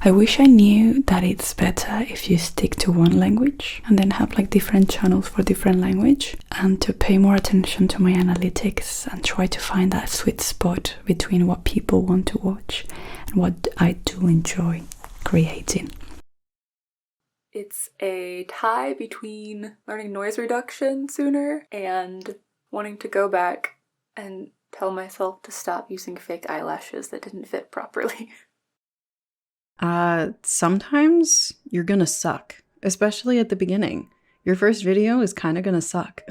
I wish I knew that it's better if you stick to one language and then have like different channels for different language, and to pay more attention to my analytics and try to find that sweet spot between what people want to watch and what I do enjoy creating. It's a tie between learning noise reduction sooner and wanting to go back and tell myself to stop using fake eyelashes that didn't fit properly. Sometimes you're gonna suck, especially at the beginning. Your first video is kind of gonna suck.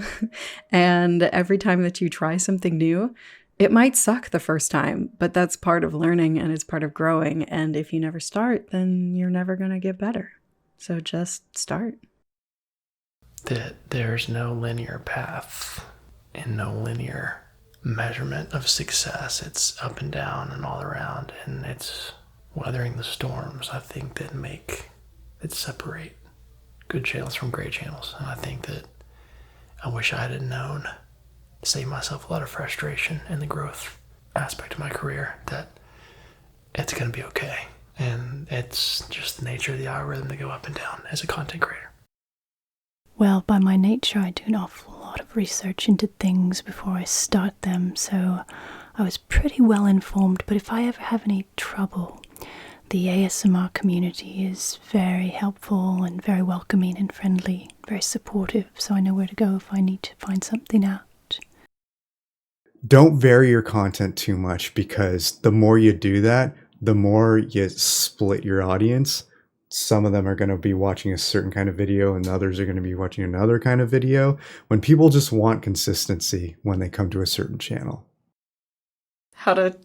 And every time that you try something new, it might suck the first time, but that's part of learning and it's part of growing. And if you never start, then you're never gonna get better. So just start. That there's no linear path and no linear measurement of success. It's up and down and all around, and it's weathering the storms, I think, that separate good channels from great channels. And I think that I wish I had known to save myself a lot of frustration in the growth aspect of my career, that it's going to be okay. And it's just the nature of the algorithm to go up and down as a content creator. Well, by my nature, I do an awful lot of research into things before I start them, so I was pretty well informed. But if I ever have any trouble, the ASMR community is very helpful and very welcoming and friendly, very supportive, so I know where to go if I need to find something out. Don't vary your content too much, because the more you do that, the more you split your audience. Some of them are going to be watching a certain kind of video and others are going to be watching another kind of video, when people just want consistency when they come to a certain channel. How to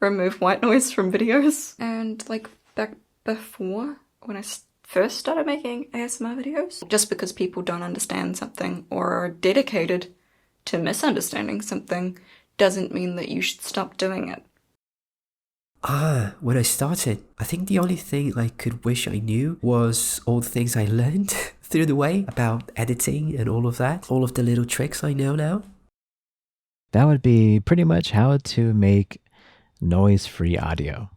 remove white noise from videos. And like back before, when I first started making ASMR videos, just because people don't understand something or are dedicated to misunderstanding something doesn't mean that you should stop doing it. When I started, I think the only thing I could wish I knew was all the things I learned through the way about editing and all of that, all of the little tricks I know now. That would be pretty much how to make noise-free audio.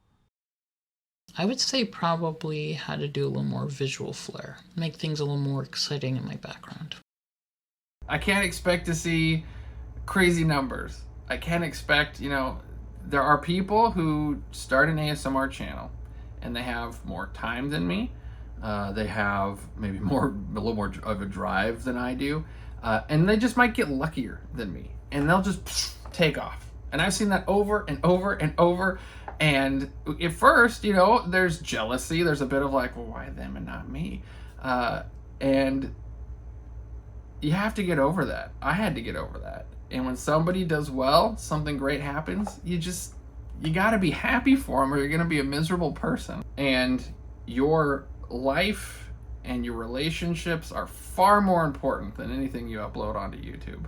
I would say probably how to do a little more visual flair, make things a little more exciting in my background. I can't expect to see crazy numbers. I can't expect, there are people who start an ASMR channel and they have more time than me. They have maybe a little more of a drive than I do. And they just might get luckier than me and they'll just take off. And I've seen that over and over and over. And at first, there's jealousy. There's a bit of like, well, why them and not me? And you have to get over that. I had to get over that. And when somebody does well, something great happens, you gotta be happy for them or you're gonna be a miserable person. And your life and your relationships are far more important than anything you upload onto YouTube.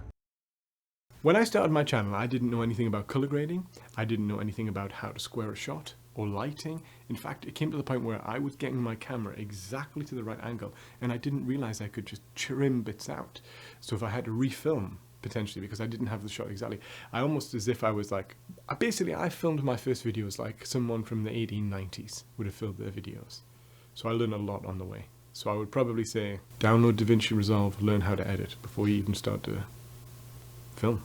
When I started my channel, I didn't know anything about color grading. I didn't know anything about how to square a shot or lighting. In fact, it came to the point where I was getting my camera exactly to the right angle and I didn't realize I could just trim bits out. So if I had to refilm, potentially, because I didn't have the shot exactly, I almost as if I was like, basically I filmed my first videos like someone from the 1890s would have filmed their videos. So I learned a lot on the way. So I would probably say, download DaVinci Resolve, learn how to edit before you even start to film.